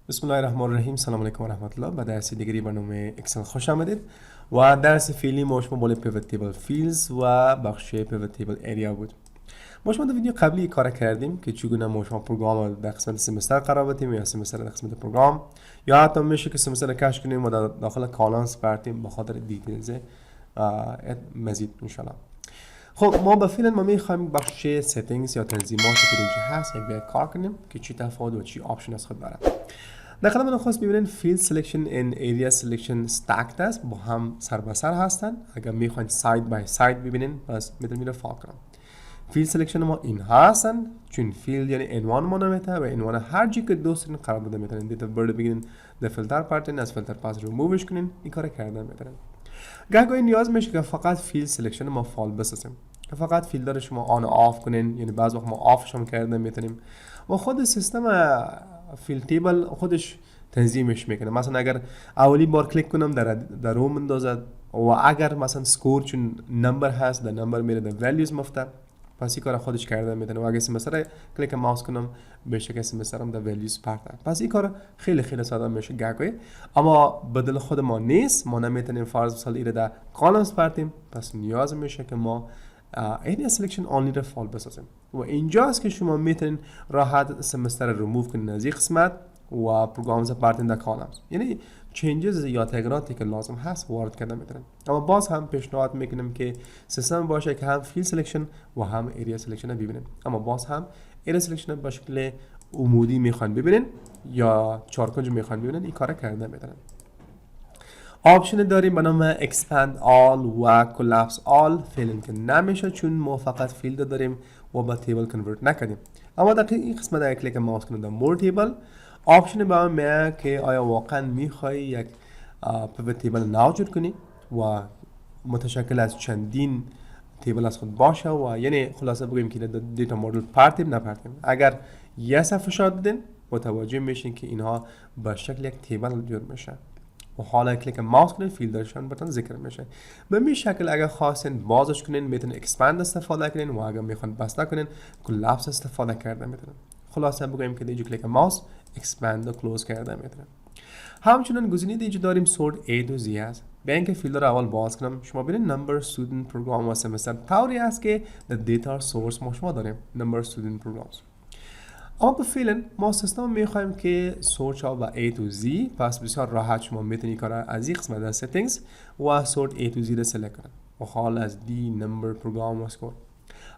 بسم الله الرحمن الرحیم. سلام علیکم و رحمت الله. به درس دیگری برنامه اکسل خوش آمدید. و درس فعلی ما شما بالا پیوت تیبل فیلدز و بخش پیوت تیبل اریا بود. ما شما در ویدیو قبلی کار کردیم که چگونه ما شما پروگرام در قسمت سمستر قرار بدیم یا سمستر در قسمت پروگرام یا حتی میشه که سمستر کش کنیم و داخل کالانس برتیم به خاطر دیتیلز مزید ان شاء الله. خب ما به فعلا ما میخوایم بخش سیتینگز یا تنظیماتی که اینجا هست یک کار کنیم که چی تفاوت و چی آپشن از خود داره. در قدم خاص میبینین فیلد سلکشن and area سلکشن stacked است، با هم سر به سر هستن. اگر میخواین ساید بای ساید ببینین پس میتونید فال کنم. فیلد سلکشن ما این هستن چون فیلد یعنی عنوان ما نمیته و عنوان هر جایی که دوست دارین قرار بده میتونین دیتا برد بگیرین در فیلتر پارتین از فیلتر پاس ریمووش کنین. این کار کردن میتونین. گاهی نیاز میشه که فقط فیلد سلکشن ما فال بسازیم، که فقط فیلتر شما آن آف کنین، یعنی بعض وقت ما آفش هم کردن میتونیم و خود سیستم فیلد تیبل خودش تنظیمش میکنه. مثلا اگر اولی بار کلیک کنم در رو مندازد و اگر مثلا سکور چون نمبر هست در نمبر میره در ولیوز مفته، پس این کار خودش کرده میتونه. و اگر سمستر کلیک ماوس کنم بشه که سمسترم در ولیوز پرته. پس این کار خیلی ساده میشه گاهی، اما بدل خود ما نیست. ما نمیتونیم فرض مثال ایره در کالمز پرتیم، پس نیاز میشه که ما area selection only رو فال بسازیم و اینجاست که شما میتونین راحت سمستر رو ریموو کنین از این قسمت و پروگرامز پارتین در کالمز، یعنی چینجز یا تغییراتی که لازم هست وارد کردن میتونن. اما باز هم پیشنهاد میکنم که سیستم باشه که هم فیلد سلکشن و هم ایریا سلکشن رو ببینین. اما باز هم ایریا سلکشن به شکل عمودی میخوان ببینین یا چارکنج میخوان ببینین، این کار کردن میتونن. آپشن داریم به نام expand all و collapse all. فعلا که نمیشه چون ما فقط فیلد داریم و با تیبل کنورت نکردیم. اما در این قسمت اگر کلیک ماوس کنیم در مور تیبل، آپشن به من میگه که آیا واقعا میخوای یک پیوت تیبل نو جور کنی و متشکل از چندین تیبل از خود باشه و یعنی خلاصه بگیم که دیتا مدل پرتیم نپرتیم. اگر یه صفحه شاد دادین متوجه میشین که اینها به شکل یک تیبل جور میشه و حالا کلیک ماوس کنین فیلدرشان براتون ذکر میشه. به این شکل اگر خواستین بازش کنین میتونین اکسپند استفاده کنین و اگر میخوان بسته کنین کلاپس استفاده کرده میتونین. خلاصه بگیم که اینجا کلیک ماوس اکسپند و کلوز کرده میتونین. همچنین گزینه اینجا داریم سورت A تو Z هست. به اینکه فیلتر اول باز کنم شما ببینید نمبر استودنت پروگرام و سمستر طوری است که در دیتا سورس ما شما داریم نمبر استودنت پروگرامز. اما به فعلا ما سیستم میخوایم که سورت و A تو Z، پس بسیار راحت شما میتونید کار از این قسمت از سیتینگز و سورت A تو Z رو سلکت کنید و حال از D نمبر پروگرام و سکور.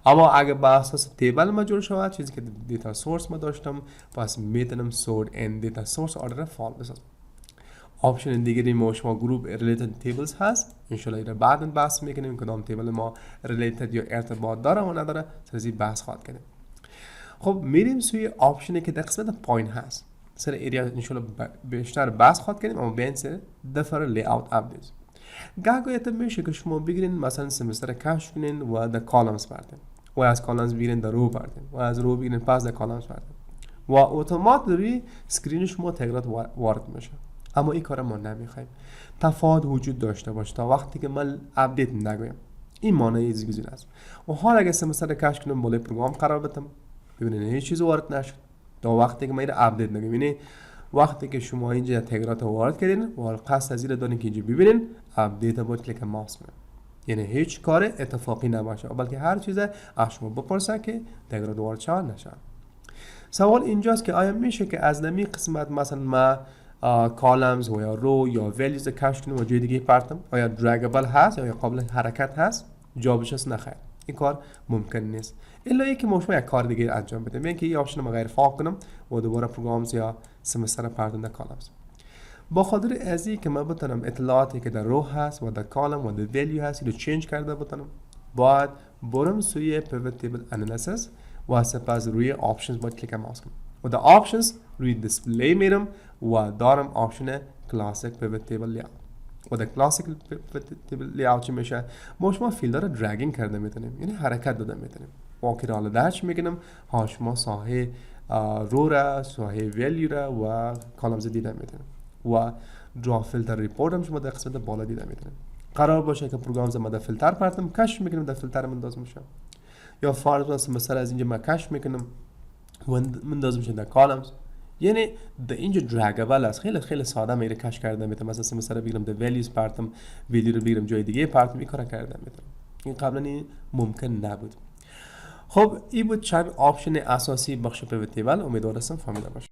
اما اگر با اساس تیبل ما جور شود چیزی که دیتا سورس ما داشتم، پس میتونم سورت ان دیتا سورس آردر فال بسازم. آپشن دیگری ما شما گروپ ریلیتد تیبلز هست، انشالله ایره بعدا بحث میکنیم کدام تیبل ما ریلیتد یا ارتباط داره و نداره، سرزی بحث خواهد کنیم. خب میریم سوی آپشنی که در قسمت پایین هست. سر ایریا انشالله بیشتر بحث خواهد کنیم، اما بین سر دفر لیاوت ابدیز. گاهی میشه که شما بگیرین مثلا سمستر کش کنین و در کالمز پرتین و از کالمز بیرین در رو پرتین و از رو بیرین پس در کالمز پرتین و اتومات روی اسکرین شما تغییرات وارد میشه. اما این کار ما نمیخوایم. تفاوت وجود داشته باشه تا وقتی که من اپدیت نگویم. این معنی از گزینه است. و حالا اگه سمستر کش کنم بالای پروگرام قرار بدم ببینید هیچ چیز وارد نشد تا وقتی که من اپدیت نگم. یعنی وقتی که شما اینجا تغییرات وارد کردین و قصد از این دارین که اینجا ببینین اپدیت باید کلیک ماوس کنین، یعنی هیچ کار اتفاقی نباشه بلکه هر چیز از شما بپرسه که تغییرات وارد شود نشه. سوال اینجاست که آیا میشه که از نمی قسمت مثلا ما کالمز و یا رو یا ولیوز کش کنیم و جای دیگه پرتم؟ آیا درگبل هست یا قابل حرکت هست؟ جوابش هست نخیر. این کار ممکن نیست الا اینکه ما شما یک کار دیگه انجام بدیم، یعنی که این آپشن ما غیر فعال کنم و دوباره پروگرامز یا سمستر پرتم در کالمز. با خاطر از این که من بتونم اطلاعاتی که در رو هست و در کالم و در ولیو هست رو چینج کرده بتونم، باید برم سوی پیوت تیبل انالیسیس و سپس روی آپشنز باید کلیک ماوس کنم و در آپشنز روی دیسپلی میرم و دارم آپشن کلاسیک پیوت تیبل لیاوت و در کلاسیک پیوت تیبل لیاوت چی میشه؟ ما شما فیلدر رو درگینگ کرده میتونیم، یعنی حرکت داده میتونیم و که حالا درش میگنم ها شما ساحه رو را، ساحه ولیو را و کالمز دیده میتونیم و درا فیلتر ریپورت هم شما در قسمت بالا دیده میتونیم. قرار باشه که پروگرام ما در فیلتر پرتم کش میکنم در فیلتر منداز میشه، یا فرض مثلا از اینجا ما کش میکنم و منداز میشه در کالمز یعنی در اینجا دراگابل است، خیلی خیلی ساده میره کش کرده میتونم مثلا بگیرم در ولیوز پرتم ویدیو رو بگیرم جای دیگه پرتم این کارا کرده میتونم. این قبلا ممکن نبود. خب این بود چند آپشن اساسی بخش پیوت تیبل. امیدوارم فهمیده باشید.